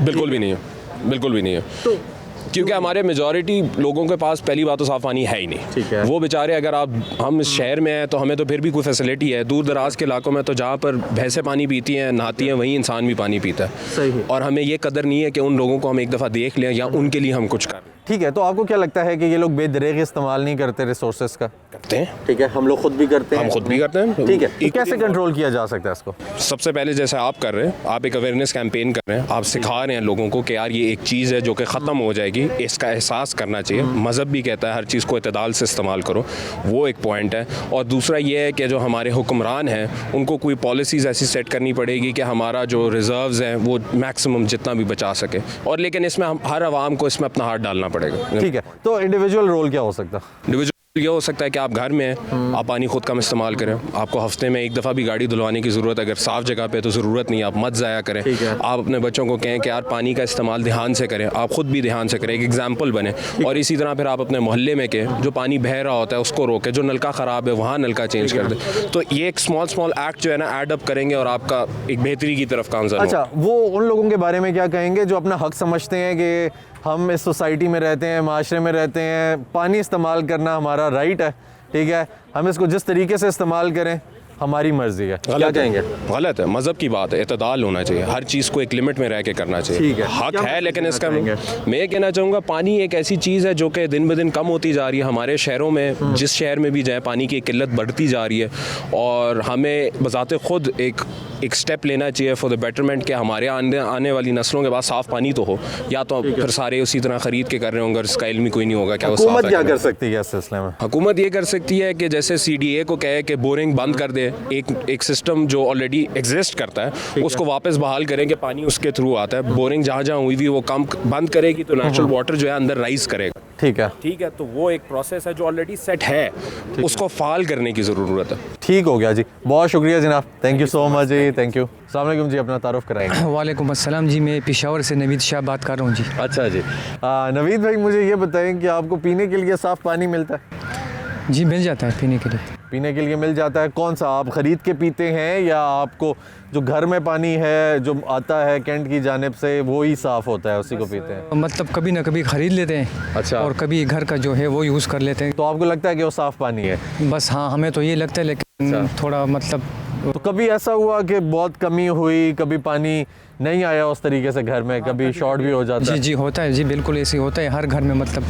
बिल्कुल भी नहीं है, बिल्कुल भी नहीं है। क्योंकि हमारे मेजॉरिटी लोगों के पास पहली बात तो साफ़ पानी है ही नहीं। ठीक है। वो बेचारे, अगर हम इस शहर में हैं तो हमें तो फिर भी कोई फैसिलिटी है। दूर दराज के इलाकों में तो जहाँ पर भैंसें पानी पीती हैं, नहाती हैं, वहीं इंसान भी पानी पीता है। सही। और हमें ये कदर नहीं है कि उन लोगों को हम एक दफ़ा देख लें या उनके लिए हम कुछ करें। ठीक है, तो आपको क्या लगता है कि ये लोग बेदरेग इस्तेमाल नहीं करते रिसोर्सेज का? करते हैं। ठीक है, हम लोग खुद भी करते हैं। हम खुद भी करते हैं। ठीक है, तो कैसे कंट्रोल किया जा सकता है इसको? सबसे पहले जैसे आप कर रहे हैं, आप एक अवेयरनेस कैंपेन कर रहे हैं, आप सिखा रहे हैं लोगों को कि यार ये एक चीज़ है जो कि ख़त्म हो जाएगी, इसका एहसास करना चाहिए। मज़हब भी कहता है हर चीज़ को इत्तेदाल से इस्तेमाल करो, वो एक पॉइंट है। और दूसरा ये है कि जो हमारे हुक्मरान हैं उनको कोई पॉलिसीज़ ऐसी सेट करनी पड़ेगी कि हमारा जो रिजर्व्स हैं वो मैक्सिमम जितना भी बचा सके। और लेकिन इसमें हम हर आवाम को इसमें अपना हाथ डालना पड़ेगा। ठीक है, तो इंडिविजुअल रोल क्या हो सकता है? इंडिविजुअल ये हो सकता है कि आप घर में हैं, आप पानी खुद कम इस्तेमाल करें। आपको हफ्ते में एक दफ़ा भी गाड़ी धुलवाने की ज़रूरत, अगर साफ़ जगह पे तो ज़रूरत नहीं, आप मत ज़ाया करें। आप अपने बच्चों को कहें कि यार पानी का इस्तेमाल ध्यान से करें, आप खुद भी ध्यान से करें, एक एग्जाम्पल बने। और इसी तरह फिर आप अपने मोहल्ले में के जो पानी बह रहा होता है उसको रोकें, जो नलका ख़राब है वहाँ नलका चेंज कर दें। तो ये एक स्मॉल एक्ट जो है ना ऐड अप करेंगे और आपका एक बेहतरी की तरफ काम ज़रूर। अच्छा, वो उन लोगों के बारे में क्या कहेंगे जो अपना हक समझते हैं कि हम इस सोसाइटी में रहते हैं, माशरे में रहते हैं, पानी इस्तेमाल करना हमारा राइट है, ठीक है, हम इसको जिस तरीके से इस्तेमाल करें हमारी मर्जी है? क्या कहेंगे? गलत है, मज़हब की बात है, इत्तेदाल होना चाहिए, हर चीज़ को एक लिमिट में रह के करना चाहिए। ठीक है। हक है, लेकिन इसका चाहेंगे? मैं कहना चाहूँगा पानी एक ऐसी चीज़ है जो कि दिन ब दिन कम होती जा रही है। हमारे शहरों में जिस शहर में भी जाए पानी की किल्लत बढ़ती जा रही है, और हमें बज़ाते ख़ुद एक स्टेप लेना चाहिए फॉर द बेटरमेंट कि हमारे आने वाली नस्लों के पास साफ़ पानी तो हो, या तो फिर सारे उसी तरह ख़रीद के कर रहे होंगे, इसका इल्म कोई नहीं होगा क्या वो हुकूमत साफ़ क्या है। कर सकती है इस सिलसिले में? हुकूमत ये कर सकती है कि जैसे CDA को कहे कि बोरिंग बंद कर दे, एक सिस्टम जो ऑलरेडी एग्जिस्ट करता है उसको वापस बहाल करें कि पानी उसके थ्रू आता है। बोरिंग जहाँ जहाँ हुई थी वो काम बंद करेगी तो नेचुरल वाटर जो है अंदर राइज करेगा। ठीक है, तो वो एक प्रोसेस है जो ऑलरेडी सेट है, उसको फाल करने की ज़रूरत है। ठीक हो गया जी, बहुत शुक्रिया जनाब, thank you so much ji, thank you. अस्सलाम वालेकुम जी, अपना तारुफ कराएंगे। वालेकुम अस्सलाम जी, मैं पेशावर से नवीद शाह बात कर रहा हूँ जी। अच्छा जी, नवीद भाई मुझे ये बताएं कि आपको पीने के लिए साफ़ पानी मिलता है? जी मिल जाता है पीने के लिए। पीने के लिए मिल जाता है, कौन सा आप ख़रीद के पीते हैं या आपको जो घर में पानी है जो आता है कैंट की जानिब से वो ही साफ़ होता है उसी को पीते हैं? मतलब कभी ना कभी ख़रीद लेते हैं। अच्छा। और कभी घर का जो है वो यूज़ कर लेते हैं। तो आपको लगता है कि वो साफ़ पानी है? बस हाँ, हमें तो ये लगता है, लेकिन अच्छा। थोड़ा मतलब तो कभी ऐसा हुआ कि बहुत कमी हुई, कभी पानी नहीं आया उस तरीके से घर में, कभी शॉर्ट भी हो जाता जी है? जी होता है जी, बिल्कुल ऐसे होता है हर घर में, मतलब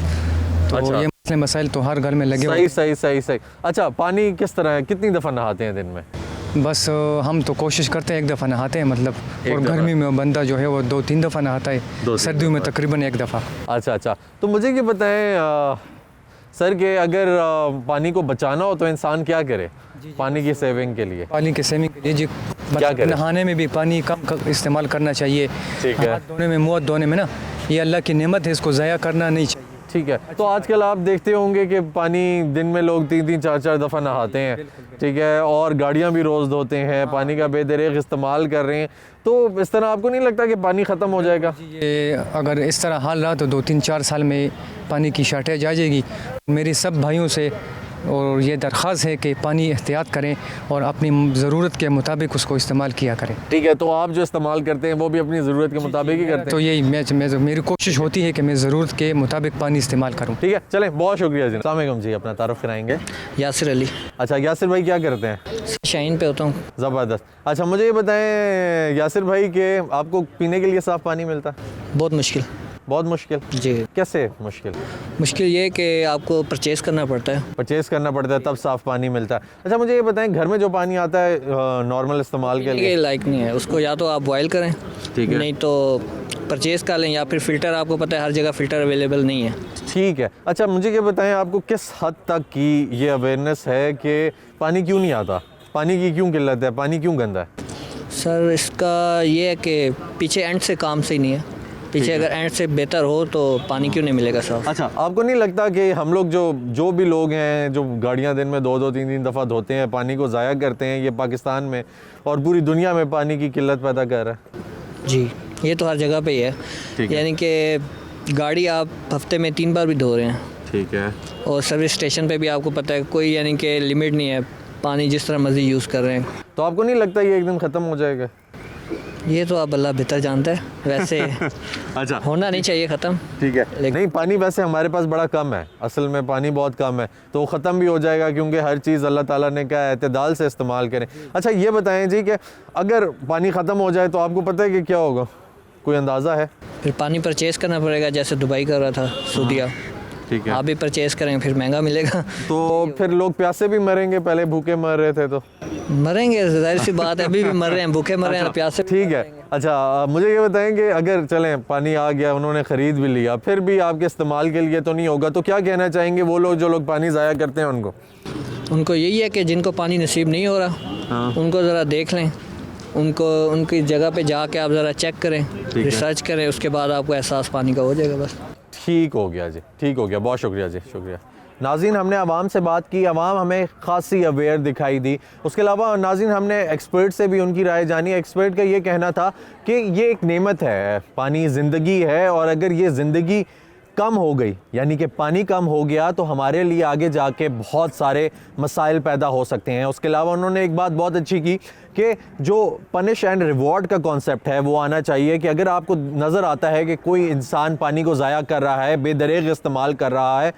तो अच्छा। ये मसले मसाइल तो हर घर में लगे हुए सही। अच्छा, पानी किस तरह है, कितनी दफ़ा नहाते हैं दिन में? हैं। बस हम तो कोशिश करते हैं एक दफ़ा नहाते हैं, मतलब एक और दफ़ा? गर्मी में बंदा जो है वो 2-3 दफ़ा नहाता है, 2-3 सर्दियों में दफ़ा। तकरीबन एक दफ़ा। अच्छा, तो मुझे ये बताएं सर कि अगर पानी को बचाना हो तो इंसान क्या करे पानी की सेविंग के लिए? पानी के सेविंग के लिए जी, क्या करें? नहाने में भी पानी कम इस्तेमाल करना चाहिए। ठीक है। हाथ धोने में, मुँह धोने में ना, ये अल्लाह की नेमत है, इसको ज़ाया करना नहीं चाहिए। ठीक है, तो आजकल आप देखते होंगे कि पानी दिन में लोग 3-3 4-4 दफ़ा नहाते हैं, ठीक है, और गाड़ियाँ भी रोज़ धोते हैं, पानी का बेदरेग इस्तेमाल कर रहे हैं, तो इस तरह आपको नहीं लगता कि पानी ख़त्म हो जाएगा? ये अगर इस तरह हाल रहा तो 2-3-4 साल में पानी की शार्टेज आ जाएगी। मेरी सब भाइयों से और ये दरख्वास्त है कि पानी एहतियात करें और अपनी ज़रूरत के मुताबिक उसको इस्तेमाल किया करें। ठीक है, तो आप जो इस्तेमाल करते हैं वो भी अपनी ज़रूरत के मुताबिक ही करते तो हैं? यही मेरी कोशिश होती है कि मैं ज़रूरत के मुताबिक पानी इस्तेमाल करूँ। ठीक है, चलें, बहुत शुक्रिया जी। अस्सलाम वालेकुम जी, अपना तारुफ कराएंगे? यासिर अली, अच्छा, यासिर भाई क्या करते हैं? शाइन पे होता हूँ। ज़बरदस्त। अच्छा, मुझे ये बताएं यासिर भाई कि आपको पीने के लिए साफ़ पानी मिलता है? बहुत मुश्किल। बहुत मुश्किल? जी, कैसे मुश्किल? मुश्किल ये है कि आपको परचेस करना पड़ता है। परचेज़ करना पड़ता है तब साफ़ पानी मिलता है। अच्छा, मुझे ये बताएं घर में जो पानी आता है नॉर्मल इस्तेमाल के ये लिए, लायक नहीं है, उसको या तो आप बॉयल करें, ठीक है, नहीं तो परचेस कर लें, या फिर फ़िल्टर, आपको पता है हर जगह फ़िल्टर अवेलेबल नहीं है। ठीक है। अच्छा, मुझे ये बताएं आपको किस हद तक की ये अवेयरनेस है कि पानी क्यों नहीं आता, पानी की क्यों किल्लत है, पानी क्यों गंदा है? सर इसका ये है कि पीछे एंड से काम सही नहीं है, पीछे अगर एंड से बेहतर हो तो पानी क्यों नहीं मिलेगा साफ? अच्छा, आपको नहीं लगता कि हम लोग जो भी लोग हैं जो गाड़ियां दिन में 2-2 3-3 दफ़ा धोते हैं, पानी को ज़ाया करते हैं, ये पाकिस्तान में और पूरी दुनिया में पानी की किल्लत पैदा कर रहा है? जी, ये तो हर जगह पे ही है, ठीक है। यानी कि गाड़ी आप हफ्ते में 3 बार भी धो रहे हैं, ठीक है, और सर्विस स्टेशन पे भी आपको पता है कोई यानी कि लिमिट नहीं है, पानी जिस तरह मर्जी यूज़ कर रहे हैं। तो आपको नहीं लगता ये एक दिन ख़त्म हो जाएगा? ये तो आप अल्लाह बेहतर जानता है, वैसे अच्छा, होना नहीं चाहिए ख़त्म। ठीक है। नहीं, पानी वैसे हमारे पास बड़ा कम है, असल में पानी बहुत कम है, तो ख़त्म भी हो जाएगा क्योंकि हर चीज़ अल्लाह ताला ने कहा है एतदाल से इस्तेमाल करें। अच्छा, ये बताएं जी कि अगर पानी ख़त्म हो जाए तो आपको पता है कि क्या होगा, कोई अंदाज़ा है? फिर पानी परचेज़ करना पड़ेगा, जैसे दुबई कर रहा था सऊदीया, ठीक है, आप भी परचेज़ करेंगे फिर महंगा मिलेगा। तो फिर लोग प्यासे भी मरेंगे, पहले भूखे मर रहे थे तो मरेंगे, जाहिर सी बात है, अभी भी मर रहे हैं, भूखे मर रहे हैं, प्यासे। ठीक है। अच्छा, मुझे ये बताएं कि अगर चलें पानी आ गया, उन्होंने ख़रीद भी लिया, फिर भी आपके इस्तेमाल के लिए तो नहीं होगा, तो क्या कहना चाहेंगे वो लोग जो लोग पानी ज़ाया करते हैं उनको? उनको यही है कि जिनको पानी नसीब नहीं हो रहा, उनको ज़रा देख लें, उनको उनकी जगह पे जाके आप ज़रा चेक करें, रिसर्च करें, उसके बाद आपको एहसास पानी का हो जाएगा। बस ठीक हो गया जी, ठीक हो गया, बहुत शुक्रिया जी, शुक्रिया। नाज़रीन, हमने आवाम से बात की, आवाम हमें ख़ासी अवेयर दिखाई दी। उसके अलावा नाज़रीन हमने एक्सपर्ट से भी उनकी राय जानी। एक्सपर्ट का ये कहना था कि ये एक नेमत है, पानी ज़िंदगी है, और अगर ये ज़िंदगी कम हो गई, यानी कि पानी कम हो गया, तो हमारे लिए आगे जाके बहुत सारे मसाइल पैदा हो सकते हैं। उसके अलावा उन्होंने एक बात बहुत अच्छी की कि जो पनिश एंड रिवॉर्ड का कॉन्सेप्ट है वो आना चाहिए, कि अगर आपको नज़र आता है कि कोई इंसान पानी को ज़ाया कर रहा है, बेदरेग इस्तेमाल कर रहा है,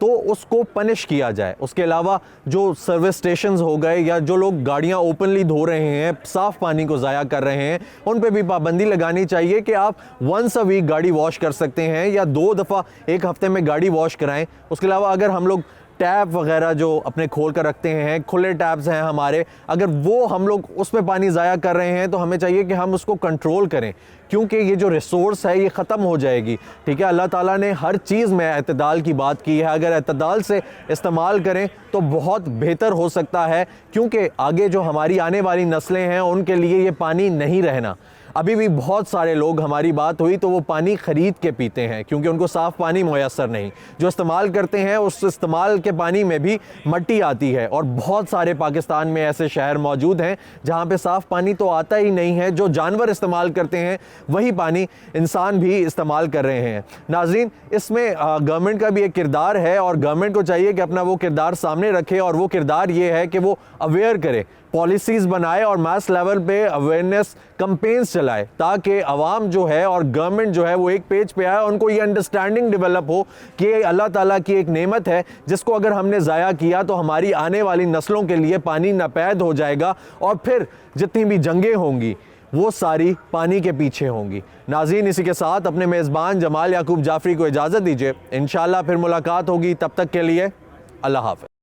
तो उसको पनिश किया जाए। उसके अलावा जो सर्विस स्टेशंस हो गए या जो लोग गाड़ियां ओपनली धो रहे हैं, साफ़ पानी को ज़ाया कर रहे हैं, उन पे भी पाबंदी लगानी चाहिए कि आप वंस अ वीक गाड़ी वॉश कर सकते हैं या 2 दफ़ा एक हफ़्ते में गाड़ी वॉश कराएं। उसके अलावा अगर हम लोग टैप वगैरह जो अपने खोल कर रखते हैं, खुले टैप्स हैं हमारे, अगर वो हम लोग उस पर पानी ज़ाया कर रहे हैं तो हमें चाहिए कि हम उसको कंट्रोल करें, क्योंकि ये जो रिसोर्स है ये ख़त्म हो जाएगी। ठीक है, अल्लाह ताला ने हर चीज़ में एतदाल की बात की है, अगर एतदाल से इस्तेमाल करें तो बहुत बेहतर हो सकता है, क्योंकि आगे जो हमारी आने वाली नस्लें हैं उनके लिए ये पानी नहीं रहना। अभी भी बहुत सारे लोग, हमारी बात हुई तो वो पानी ख़रीद के पीते हैं क्योंकि उनको साफ़ पानी मुयस्सर नहीं, जो इस्तेमाल करते हैं उस इस्तेमाल के पानी में भी मट्टी आती है। और बहुत सारे पाकिस्तान में ऐसे शहर मौजूद हैं जहाँ पे साफ़ पानी तो आता ही नहीं है, जो जानवर इस्तेमाल करते हैं वही पानी इंसान भी इस्तेमाल कर रहे हैं। नाज़रीन, इसमें गवर्नमेंट का भी एक किरदार है और गवर्नमेंट को चाहिए कि अपना वो किरदार सामने रखे, और वो किरदार ये है कि वो अवेयर करे, पॉलिसीज़ बनाए और मास लेवल पे अवेयरनेस कैंपेन्स चलाए, ताकि आवाम जो है और गवर्नमेंट जो है वो एक पेज पे आए, उनको ये अंडरस्टैंडिंग डेवलप हो कि अल्लाह ताला की एक नेमत है जिसको अगर हमने ज़ाया किया तो हमारी आने वाली नस्लों के लिए पानी नापैद हो जाएगा, और फिर जितनी भी जंगें होंगी वो सारी पानी के पीछे होंगी। नाज़रीन, इसी के साथ अपने मेज़बान जमाल याकूब जाफ़री को इजाज़त दीजिए, इंशाअल्लाह फिर मुलाकात होगी, तब तक के लिए अल्लाह हाफ़िज़।